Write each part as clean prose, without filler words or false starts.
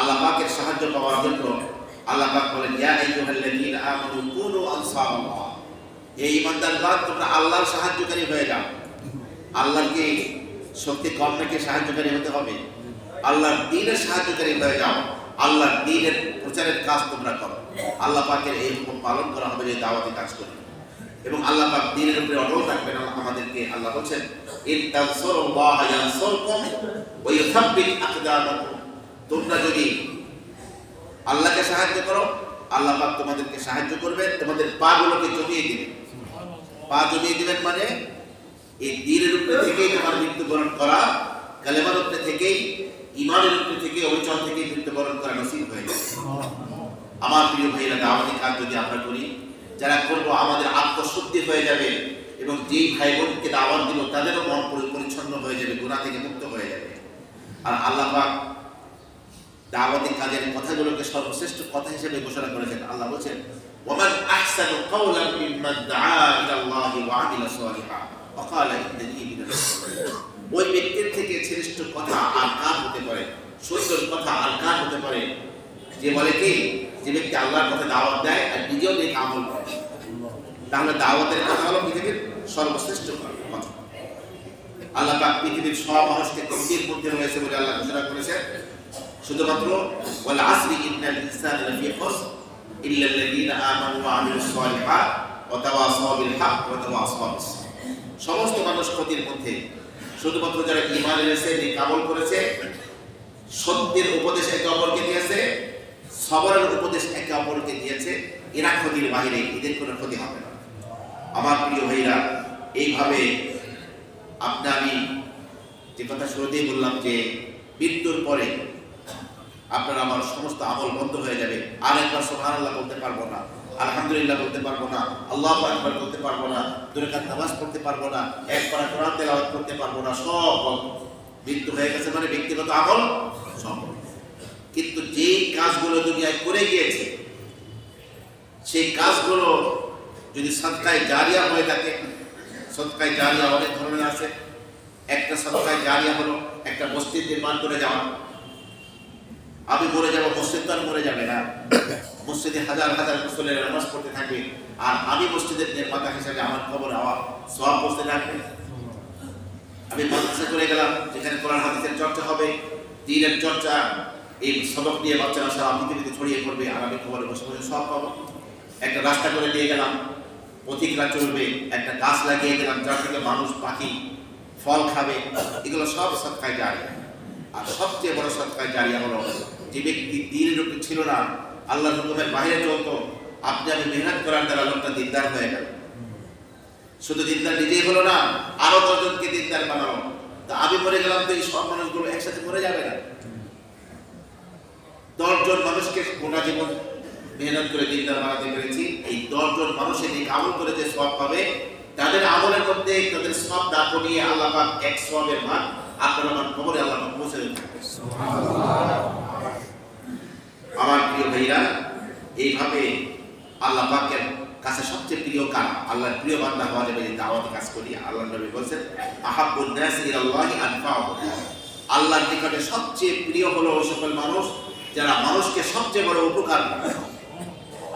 আল্লাহ পাকের সাহায্য পাওয়ার জন্য আল্লাহ পাক বলেন ইয়া আইয়ুহাল্লাযীনা আমানু কুনু আনসারাল্লাহ, এই ঈমানদারগণ তোমরা আল্লাহর সাহায্যকারী হয়ে যাও। আল্লাহর কি শক্তি কম নাকি সাহায্যকারী হতে হবে? আল্লাহর দ্বীনের সাহায্যকারী হয়ে যাও, আল্লাহর দ্বীনের প্রচারের কাজ তোমরা করো। আল্লাহ পাকের এই হুকুম পালন করা হবে যে দাওয়াতি কাজ করবে, এবং আল্লাহ পাক দ্বীনের উপরে অটল থাকবেন। আমাদেরকে আল্লাহ বলেন ইন তানসুরুল্লাহ ইয়ানসুরকুম ওয়া ইউসাব্বিত আকদামাকুম, তোমরা যদি আল্লাহকে সাহায্য করো আল্লাহ পাক তোমাদেরকে সাহায্য করবেন, তোমাদের পাগুলোকে জমিয়ে দিবেন। পা জমিয়ে দিবেন মানে এই দ্বীনের উপরে থেকেই তোমার মৃত্যুবরণ করা, কালেমার উপরে থেকেই, ঈমানের উপরে থেকে, অবিচল থেকে মৃত্যুবরণ করা নসিব হয়ে যাবে। আমার প্রিয় ভাইরা, দাওয়াতি কাজ যদি আমরা করি, যারা করবো আমাদের আত্মশুদ্ধি হয়ে যাবে, এবং যেই ভাই বোনকে দাওয়াত দিব তাদেরও মন পরিচ্ছন্ন হয়ে যাবে, গুনাহ থেকে মুক্ত হয়ে যাবে। আর আল্লাহ পাক দাওয়াতি কাজের কথাগুলোকে সর্বশ্রেষ্ঠ কথা হিসেবে ঘোষণা করেছেন। আল্লাহ বলেন ওয়ামান আহসানু কাওলান মিম্মান দাআ ইলাল্লাহি ওয়া আমিলা সালিহান ওয়া ক্বালা ইন্নানি মিনাল মুসলিমিন। ওই ব্যক্তির থেকে শ্রেষ্ঠ কথা আর কার হতে পারে, সুন্দর কথা আর কার হতে পারে, যে বলে কি, যে ব্যক্তি আল্লাহর পথে দাওয়াত দেয় আর নিজেও নেক আমল করে। তাহলে দাওয়াতের কথা হলো পৃথিবীর সর্বশ্রেষ্ঠ কথা। আল্লাহ পাক পৃথিবীর সব মানুষকে তকদীর মধ্যে রয়েছে বলে আল্লাহ ঘোষণা করেছেন। শুধুমাত্র ওয়াল আসরি ইন্নাল ইনসানা লাফি খুসর ইল্লাল্লাযীনা আমানু ওয়া আমিলুস সালিহাত ওয়া তাওয়াসাউ বিল হক ওয়া তাওয়াসাউ বিস সাবর। সমস্ত মানুষ ক্ষতির মধ্যে, শুধুমাত্র যারা ঈমান এনেছে, নেক আমল করেছে, সত্যের উপদেশ একে অপরকে দিয়েছে, সবরের উপদেশ একে অপরকে দিয়েছে, এরা ক্ষতির বাইরে, এদের কোনো ক্ষতি হবে না। আমার প্রিয় ভাইরা, এইভাবে আমি যে কথা শুরুতেই বললাম যে মৃত্যুর পরে আপনার আমার সমস্ত আমল বন্ধ হয়ে যাবে। আর একবার সুবহানাল্লাহ বলতে পারবো না, আলহামদুলিল্লাহ বলতে পারবো না, আল্লাহু আকবার বলতে পারবো না, দুই রাকাত নামাজ পড়তে পারবো না, এক পারা কোরআন তেলাওয়াত করতে পারবো না, সব বন্ধ। মৃত্যু হয়ে গেছে মানে ব্যক্তিগত আমল সব। কিন্তু যে কাজগুলো দুনিয়ায় করে গিয়েছে সেই কাজগুলো যদি সাদকায়ে জারিয়া হয়ে থাকে, সাদকায়ে জারিয়া অনেক ধরনের আছে। একটা সাদকায়ে জারিয়া হলো একটা মসজিদ নির্মাণ করে যাওয়া। আমি মরে যাবো, মসজিদ তো আর মরে যাবে না। মসজিদে হাজার হাজার মুসল্লিরা নামাজ পড়তে থাকবে, আর আমি মসজিদের নির্মাতা হিসেবে আমার খবর সওয়াব পৌঁছতে থাকবে। আমি মাদ্রাসা করে গেলাম, যেখানে কোরআন হাদিসের চর্চা হবে, দ্বীনের চর্চা, এই সবক নিয়ে বাচ্চারা সারা পৃথিবীতে ছড়িয়ে পড়বে, আর আমি খবরে বসে বসে সব পাবো। একটা রাস্তা করে দিয়ে গেলাম, পথিকরা চলবে, একটা গাছ লাগিয়ে দিলাম যার থেকে মানুষ পাখি ফল খাবে, এগুলো সব সাদকায়ে জারিয়া। আর সবচেয়ে বড় সাদকায়ে জারিয়া হলো যে ব্যক্তি দ্বীনের উপরে ছিল না, আল্লাহর হুকুমের বাইরে চলতো, আপনি আমি মেহনত করার দ্বারা লোকটা দিনদার হয়ে গেল। শুধু দিনদার নিজেই হলো না, আরো 10 জনকে দিনদার বানালো। তা আমি মরে গেলাম তো এই সব মানুষগুলো একসাথে মরে যাবে না। 10 জন মানুষকে গোটা জীবন মেহনত করে দিনদার বানাতে পেরেছি। এই 10 জন মানুষের এই আমল করে যে সওয়াব পাবে, তাদের আমলের মধ্যে তাদের সব দাগ নিয়ে আল্লাহ পাক এক সওয়াবের ভাগ আপনার আমার খবরে আল্লাহ পাক পৌঁছে দেন। সুবহানাল্লাহ। আমার প্রিয় ভাইরা, এইভাবে আল্লাহ পাকের কাছে সবচেয়ে প্রিয় কাজ, আল্লাহর প্রিয় বান্দা হওয়া যাবে যে দাওয়াতি কাজ করি। আল্লাহ নবী বলেছেন আহাব্বুন নাস ইলাল্লাহি আনফাউহুম, আল্লাহর নিকটে সবচেয়ে প্রিয় হলো ওই সকল মানুষ যারা মানুষকে সবচেয়ে বড় উপকার করে।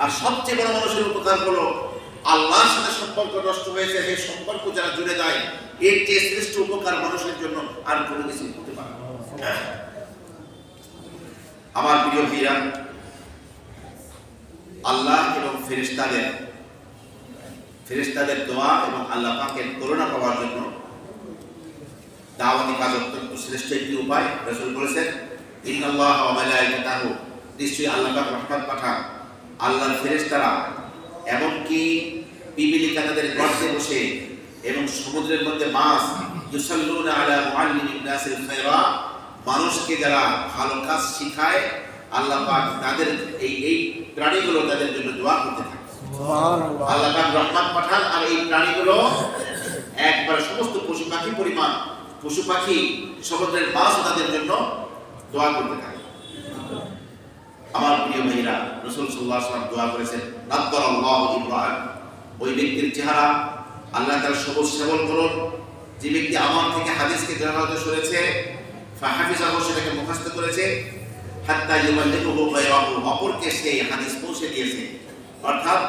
আর সবচেয়ে বড় মানুষের উপকার হলো আল্লাহর সাথে সম্পর্ক নষ্ট হয়েছে, সেই সম্পর্ক যারা জুড়ে যায়, এর চেয়ে শ্রেষ্ঠ উপকার মানুষের জন্য আর কোনো কিছু হতে পারে না। আমার প্রিয় ভাইরা, আল্লাহ এবং ফেরেশতাদের দোয়া এবং আল্লাহ পাকের করুণা পাওয়ার জন্য দাওয়াতি কাজ অত্যন্ত শ্রেষ্ঠ একটি উপায়। রাসূল বলেছেন ইন্নাল্লাহা ওয়া মালাইকাতাহু, নিশ্চয়ই আল্লাহ পাক রহমত পাঠান। আল্লাহর ফেরেশতারা এমনকি পিপিলিকা তাদের গর্তে বসে এবং সমুদ্রের মধ্যে মাছ, ইউসাল্লুনা আলা মুআল্লিমিন নাসিল খায়রা, মানুষকে যারা ভালো কাজ শিখায়, আল্লাহ পাক তাদের এই প্রাণীগুলো তাদের জন্য দোয়া করতে থাকে। সুবহানাল্লাহ। আল্লাহ পাক রহমত পাঠান, আর এই প্রাণীগুলো একবার সমস্ত পশু পাখি পরিমাণ, পশু পাখি সমুদ্রের মাছ তাদের জন্য দোয়া করতে থাকে। আমার প্রিয় ভাইরা, রাসূল সাল্লাল্লাহু আলাইহি ওয়াসাল্লাম দোয়া করেছেন নাদ্দারাল্লাহু ইমরান, ওই ব্যক্তির চেহারা আল্লাহ তাআলা সবুজ শ্যামল করুন যে ব্যক্তি আমার থেকে হাদিসকে জানাতে শুনেছে, ফাহাফিজাহু, সেটাকে মুখস্থ করেছে, হাত্তা ইউবাল্লিগুহু গায়রাহু, অপরকে সেই হাদিস পৌঁছে দিয়েছে। অর্থাৎ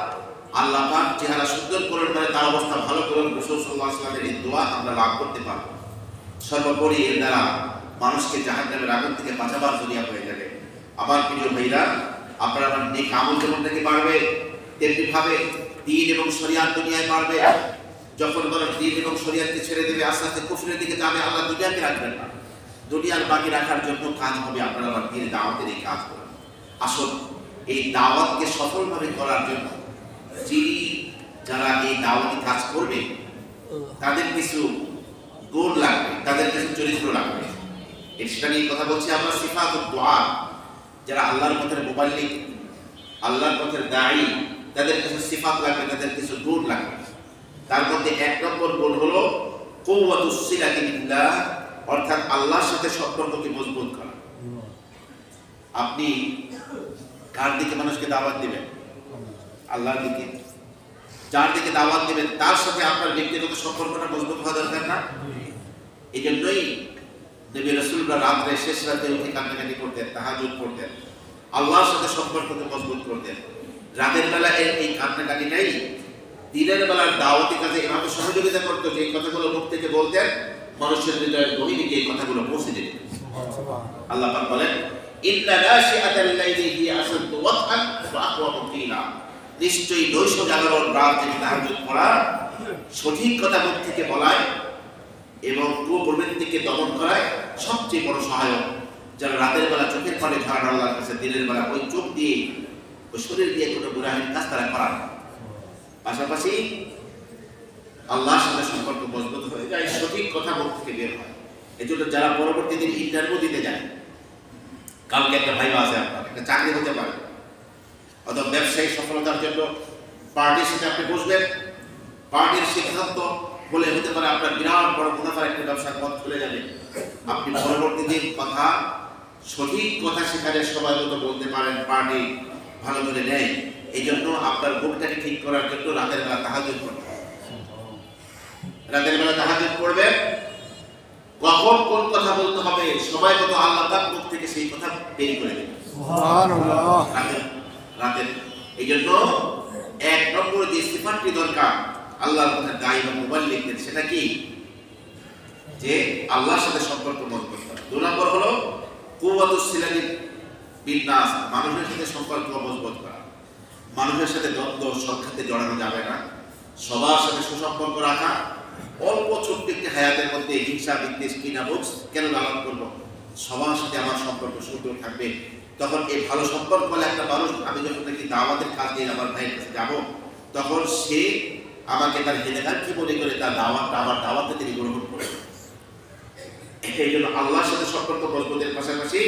আল্লাহ পাক চেহারা সুন্দর করুন মানে তার অবস্থা ভালো করুন, রাসূল সাল্লাল্লাহু আলাইহি ওয়াসাল্লামের এই দোয়া আমরা লাভ করতে পারব। সর্বোপরি এর দ্বারা মানুষকে জাহান্নামের আগুন থেকে বাঁচাবার জরিয়া হয়ে যাবে। আমার প্রিয় ভাইরা, আপনারা নেক আমল যেমন নাকি বাড়বে, তেমনি ভাবে দ্বীন এবং শরিয়াত দুনিয়ায় বাড়বে। যখন মানুষ দ্বীন এবং শরিয়াতকে ছেড়ে দেবে, আস্তে আস্তে কুফরের দিকে যাবে, আল্লাহ দুনিয়াকে রাখবেন না। দুনিয়ার বাকি রাখার জন্য কাজ হবে আপনারা আবার দ্বীন দাওয়াতের এই কাজ করেন। আসল এই দাওয়াতকে সফলভাবে করার জন্য যারা এই দাওয়াতি কাজ করবে তাদের কিছু গুণ লাগবে, তাদের কিছু চরিত্র লাগবে। সেটা নিয়ে কথা বলছি আমরা। সিফাতুদ দুআ, যারা আল্লাহর পথের মুবাল্লিগ, আল্লাহর পথের দায়ী, তাদের কিছু সিফাত লাগবে, তাদের কিছু গুণ লাগবে। তার মধ্যে এক নম্বর গুণ হলো কুওয়াতুস সিলাতি বিল্লাহ, অর্থাৎ আল্লাহর সাথে সম্পর্ককে মজবুত করা। আপনি কার দিকে মানুষকে দাওয়াত দিবেন? আল্লাহর দিকে। যার দিকে দাওয়াত দিবেন তার সাথে আপনার ব্যক্তিগত সম্পর্কটা মজবুত হওয়া দরকার না? এই জন্যই নবী রাসূলরা রাত্রে শেষ রাতে উঠে কান্নাকাটি করতেন, তাহাজ্জুদ পড়তেন, আল্লাহর সাথে সম্পর্ককে মজবুত করতেন। রাতের বেলা এই কান্নাকাটি নাই, দিনের বেলার দাওয়াতি কাজে এভাবে সহযোগিতা করতো যে কথাগুলো মুখ থেকে বলতেন মানুষের হৃদয়ের গভীরে এই কথাগুলো পৌঁছে দিত। আল্লাহ পাক বলেন, ইন্না নাশিআতাল লাইলি হিয়া আশাদ্দু ওয়াতআন ওয়া আকওয়ামু কিলা, নিশ্চয়ই নৈশ জাগরণ রাত থেকে তাহাজ্জুদ পড়া, সঠিক কথা মুখ থেকে বলায় এবং কুপ্রবৃত্তিকে দমন করায় সবচেয়ে বড় সহায়ক। যারা রাতের বেলা চোখের পানি ঝরান আল্লাহর কাছে, দিনের বেলা ওই চোখ দিয়ে ওই শরীর দিয়ে কোনো গুনাহের কাজ তারা করান। পাশাপাশি আল্লাহর সাথে সম্পর্ক মজবুত হয়ে যায়, সঠিক কথা মুখ থেকে বের হয়। এই জন্য যারা পরবর্তী দিন ইন্টারভিউ দিতে যায়, কালকে একটা ভাইবা আছে, আপনার একটা চাকরি হতে পারে, অথবা ব্যবসায়িক সফলতার জন্য পার্টির সাথে আপনি বসবেন, পার্টির সিদ্ধান্ত বলে হতে পারে আপনার বিরাট বড় মুনাফার একটা ব্যবসার পথ খুলে যাবে। আপনি পরবর্তী দিন কথা, সঠিক কথা সেখানে সময় মতো বলতে পারেন, পার্টি ভালো করে নেয়। এই জন্য আপনার মুখটাকে ঠিক করার জন্য রাতের বেলা তাহাজ্জুদ করবেন। রাতের বেলা তাহাজ্জুদ করবেন, কখন কোন কথা বলতে হবে সময় মতো আল্লাহ তাআলা মুখ থেকে সেই কথা বের করে দেবেন। সুবহানাল্লাহ। রাতের এই জন্য এক নম্বর যে সিফাতটি দরকার আল্লাহর পথে দায়ী বা মুবাল্লিগদের, সেটা কি? যে আল্লাহর সাথে সম্পর্ক মজবুত করা। দুই নম্বর হলো কুওয়াতুস সিলাতি বিন্নাস, মানুষের সাথে সম্পর্ক মজবুত করা। মানুষের সাথে দ্বন্দ্ব সংঘাতে জড়ানো যাবে না, সবার সাথে সুসম্পর্ক রাখা। অল্প ছোট্ট একটি হায়াতের মধ্যে হিংসা বিদ্বেষ কিনাবুজ কেন লালন করবো? সবার সাথে আমার সম্পর্ক সুন্দর থাকবে। তখন এই ভালো সম্পর্ক হলে একটা মানুষ, আমি যখন নাকি দাওয়াতের কাজ দিয়ে আমার ভাইয়ের কাছে যাবো, তখন সে আমাকে তার হেদায়েত কি মনে করে তার দাওয়াতটা আমার দাওয়াতে তিনি গ্রহণ করে। এই জন্য আল্লাহর সাথে সম্পর্ক মজবুতের পাশাপাশি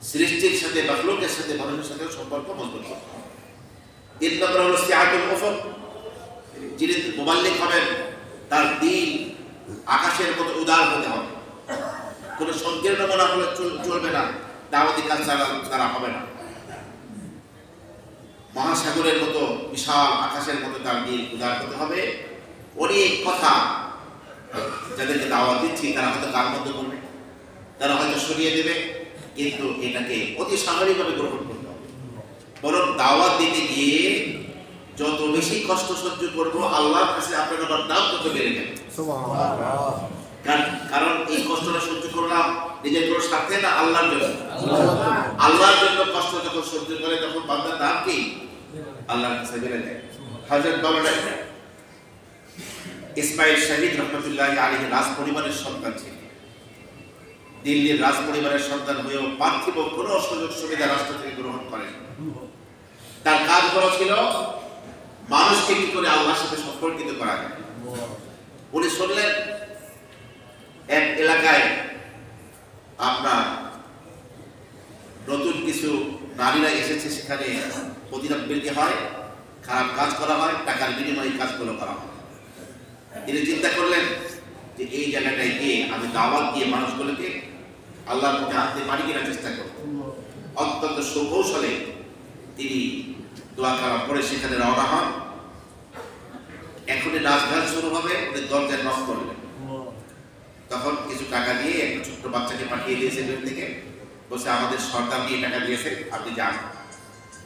সৃষ্টির সাথে, মাখলুকের সাথে, মানুষের সাথে সম্পর্ক মজবুত করতে হবে। তিন নম্বর হলো সিআতুল উফুক, যিনি মুবাল্লিগ হবেন তার দিল আকাশের মতো উদার হতে হবে। কোনো সংকীর্ণ মনে হলে চলবে না, দাওয়াতি কাজ তারা হবে না। মহাসাগরের মতো বিশাল আকাশের মতো তার দিল উদার হতে হবে। অনেক কথা যাদেরকে দাওয়াত দিচ্ছি তারা হয়তো কার মধ্যে করবে, তারা হয়তো সরিয়ে দেবে, কিন্তু এটাকে অতি স্বাভাবিকভাবে গ্রহণ করতে হবে। বরং দাওয়াত দিতে গিয়ে যত বেশি কষ্ট সহ্য করবো আল্লাহর কাছে আপনার দাম তত বেড়ে যাবে। কারণ এই কষ্টটা সহ্য করলাম নিজের কোনো স্বার্থে না, আল্লাহর জন্য। আল্লাহর জন্য কষ্ট যখন সহ্য করে তখন বান্দার দাম কি আল্লাহর কাছে বেড়ে যায়। হযরত বাবা ইসমাইল শহীদ রহমতুল্লাহি আলাইহি রাজ পরিবারের সন্তান ছিলেন। দিল্লির রাজ পরিবারের সন্তান হয়েও পার্থিব কোনো সুযোগ সুবিধা রাষ্ট্র থেকে গ্রহণ করেন। তার কাজ বড় ছিল মানুষকে কি করে আল্লাহর সাথে সম্পর্কিত করা যায়। উনি শুনলেন এক এলাকায় আপনার নতুন কিছু নারীরা এসেছে, সেখানে প্রতিযোগিতা হয়, খারাপ কাজ করা হয়, টাকার বিনিময়ে কাজগুলো করা হয়। তিনি চিন্তা করলেন যে এই জায়গাটায় গিয়ে আমি দাওয়াত দিয়ে মানুষগুলোকে আল্লাহর পথে আনতে পারি কিনা চেষ্টা করব। অত্যন্ত সুকৌশলে তিনি দোয়া করার পরে সেখানে রওনা হন। এখনই নাচ গান শুরু হবে, উনি দরজায় নক করলেন। তখন কিছু টাকা দিয়ে একটা ছোট্ট বাচ্চাকে পাঠিয়ে দিয়েছে বের থেকে, বলছে আমাদের সর্দার নিয়ে টাকা দিয়েছে, আপনি যান।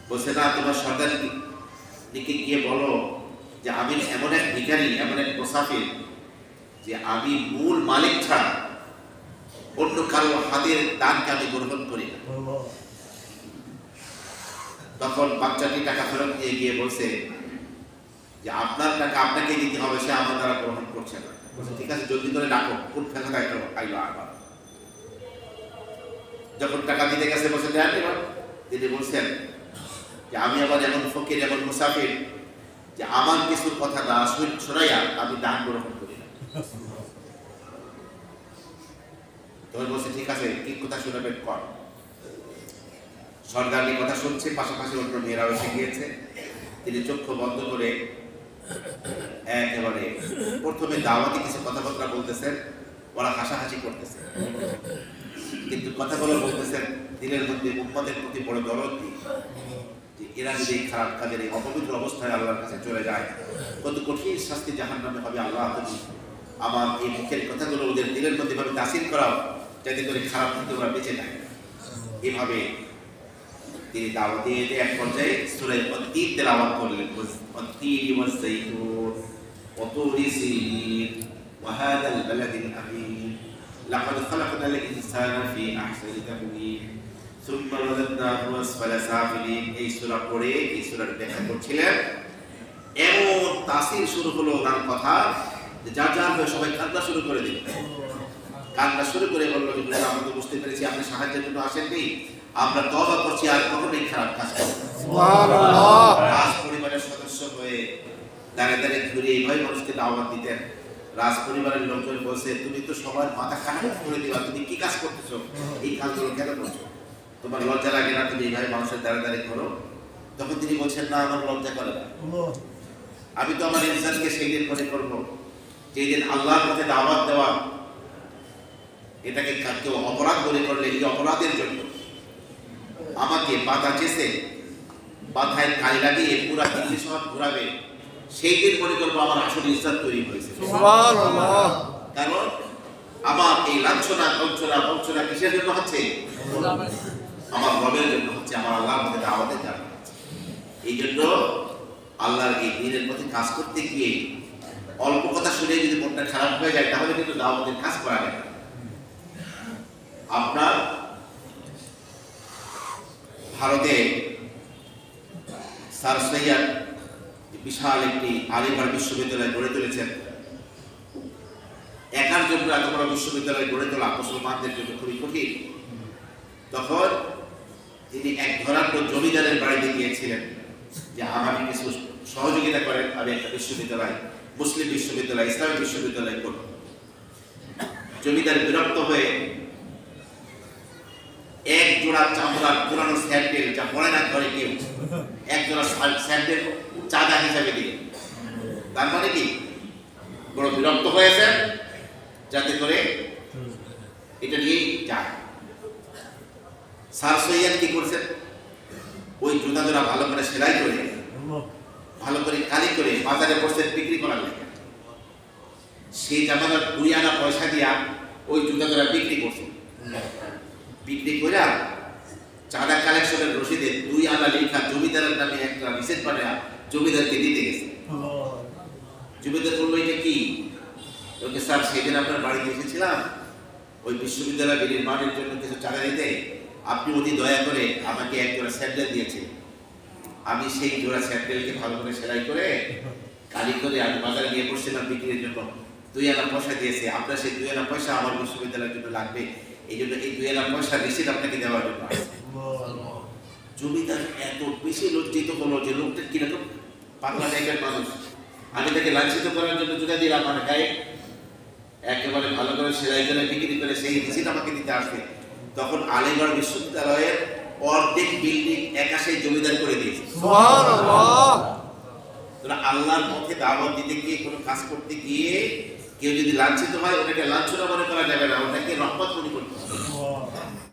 বলছে না, তোমার সর্দার দিকে গিয়ে বলো যে আমি এমন এক ভিখারি, এমন এক মুসাফির যে আমি মূল মালিক ছাড়া অন্য কারো হাতের দানকে আমি গ্রহণ করি না। তখন বাচ্চাটি টাকা ফেরত দিয়ে গিয়ে বলছে যে আপনার টাকা আপনাকে দিতে হবে, সে আমার দ্বারা গ্রহণ করছে না। বলছে ঠিক আছে, জলদি করে ডাকো, কোন ফেরত আইলো আবার। যখন টাকা দিতে গেছে বলছে দেন, তিনি বলছেন যে আমি আবার এমন ফকির, এমন মুসাফির যে আমার কিছুর কথা না শোনাইয়া আমি দান গ্রহণ করি না। তখন বলছে ঠিক আছে, কি কথা শোনাবেন কর। সর্দারনি কথা শুনছে, পাশাপাশি অন্য মেয়েরাও এসে গিয়েছে। তিনি চক্ষু বন্ধ করে একেবারে প্রথমে দাওয়াতে কিছু কথাবার্তা বলতেছেন, ওরা হাসাহাসি করতেছে, কিন্তু কথাগুলো বলতেছেন দিনের মধ্যে উম্মতের প্রতি বড় দরদ দিয়ে, যে এরা যদি এই খারাপ কাজের এই অপবিত্র অবস্থায় আল্লাহর কাছে চলে যায়, কত কঠিন শাস্তি জাহান্নামে হবে। আল্লাহ তুমি আমার এই মুখের কথাগুলো ওদের দিলের মধ্যে ভাবে তাসির করাও, যাতে করে খারাপ থেকে ওরা বেঁচে যায়। এভাবে তিনি দাওয়াত দিয়ে এক পর্যায়ে সূরা তিন তেলাওয়াত করলেন, ওয়াত-তিনি ওয়াজ-যাইতুন ওয়া-তুরি সিনিন ওয়া হাযাল বালাদিল আমিন লাকাদ খালাকনাল ইনসানা ফি আহসানি তাকওয়িম সুম্মা রাদাদনাহু আসফালা সাফিলিন। এই সূরা পড়ে এই সূরার ব্যাখ্যা করছিলেন, এমন তাসির শুরু হলো ওনার কথা যে যার যার হয়ে সবাই কান্না শুরু করে দিল। কান্না শুরু করে বলল যে আমরা তো বুঝতে পেরেছি আপনি সাহায্যের জন্য আসেননি, আমরা তওবা করছি আর কখনোই খারাপ কাজ করব না। সুবহানাল্লাহ। রাজ পরিবারের সদস্য হয়ে দাঁড়িয়ে দাঁড়িয়ে ঘুরে এইভাবে মানুষকে দাওয়াত দিতেন। রাজ পরিবারের লোকজন বলছে তুমি তো সবার মাথা খারাপ করে দিবা, তুমি কি কাজ করতেছো, এই কাজগুলো কেন করছো, তোমার লজ্জা লাগে না তুমি এইভাবে মানুষের দাঁড়িয়ে দাঁড়িয়ে করো? তখন তিনি বলছেন না, আমার লজ্জা করে না, আমি তো আমার ইনসানকে সেই দিন মনে করবো যেই দিন আল্লাহর পথে দাওয়াত দেওয়া এটাকে কেউ অপরাধ মনে করলে এই অপরাধের জন্য আমাকে বাধা চেষে বাধায় কালি লাগিয়ে পুরা দিল্লি শহর ঘুরাবে, সেই দিন মনে করবো আমার আসলে ইজ্জত তৈরি হয়েছে। সুবহানাল্লাহ। কারণ আমার এই লাঞ্ছনা বঞ্চনা কিসের জন্য হচ্ছে? আমার রবের জন্য হচ্ছে, আমার আল্লাহর পথে দাওয়াতের জন্য। এই জন্য আল্লাহর এই দ্বীনের পথে কাজ করতে গিয়ে অল্প কথা শুনে যদি মনটা খারাপ হয়ে যায় তাহলে কিন্তু দাওয়াতের কাজ করা যায় না। আপনার ভারতে স্যার সৈয়দ বিশাল একটি আলিগড় বিশ্ববিদ্যালয় গড়ে তুলেছেন। একার জন্য এত বড় বিশ্ববিদ্যালয় গড়ে তোলা মুসলমানদের জন্য খুবই কঠিন। তখন তিনি এক ধরাঢ্য জমিদারের বাড়িতে গিয়েছিলেন যে আমাকে কিছু সহযোগিতা করেন, আমি একটা বিশ্ববিদ্যালয়, মুসলিম বিশ্ববিদ্যালয়, ইসলামী বিশ্ববিদ্যালয় করব। জমিদার বিরক্ত হয়ে এক জোড়া চামড়ার পুরানো স্যান্ডেল, যা পড়ে না ঘরে কেউ, এক জোড়া স্যান্ডেল চাঁদা হিসাবে দিলেন। তার মানে কি বড় বিরক্ত হয়েছেন যাতে করে এটা নিয়েই যায়। স্যার সৈয়দ কি করছেন, ওই জুতা জোড়া ভালো করে সেলাই করে ভালো করে কালি করে বাজারে বসে বিক্রি করার লেগে সেই জামানার 2 আনা পয়সা দিয়া ওই জুতা জোড়া বিক্রি করছে। বিক্রি করে চাঁদা কালেকশনের রসিদে 2 আনা লেখা জমিদারের নামে একটা রিসিট বানায়া জমিদারকে দিতে গেছে। জমিদার বললো এটা কি? ওকে স্যার সেদিন আপনার বাড়িতে এসেছিলাম ওই বিশ্ববিদ্যালয় নির্মাণের জন্য কিছু চাঁদা দিতে, আপনি অতি দয়া করে আমাকে এক জোড়া স্যান্ডেল দিয়েছেন, আমি সেই জোড়া স্যান্ডেলকে ভালো করে সেলাই করে কালি করে আমি বাজারে নিয়ে বসছিলাম বিক্রির জন্য। 2 আনা পয়সা দিয়েছে, আপনার সেই 2 আনা পয়সা আমার বিশ্ববিদ্যালয়ের জন্য লাগবে, এই জন্য এই 2 আনা পয়সা রিসিট আপনাকে দেওয়ার জন্য। জমিদার এত বেশি লজ্জিত হলো যে লোকটা কিরকম পাগলা টাইপের মানুষ, আমি তাকে লাঞ্ছিত করার জন্য জুতা দিলাম, আমার গায়ে একেবারে ভালো করে সেলাই করে বিক্রি করে সেই রিসিট আমাকে দিতে আসবে। তখন আলিগড় বিশ্ববিদ্যালয়ের অর্ধেক বিল্ডিং একা সেই জমিদার করে দিয়েছে। সুবহানাল্লাহ। তোরা আল্লাহর পথে দাওয়াত দিতে গিয়ে কোনো কাজ করতে গিয়ে কেউ যদি লাঞ্ছিত হয় ওটাকে লাঞ্ছনা মনে করা যাবে না, ওটাকে রহমত মনে করতে হবে।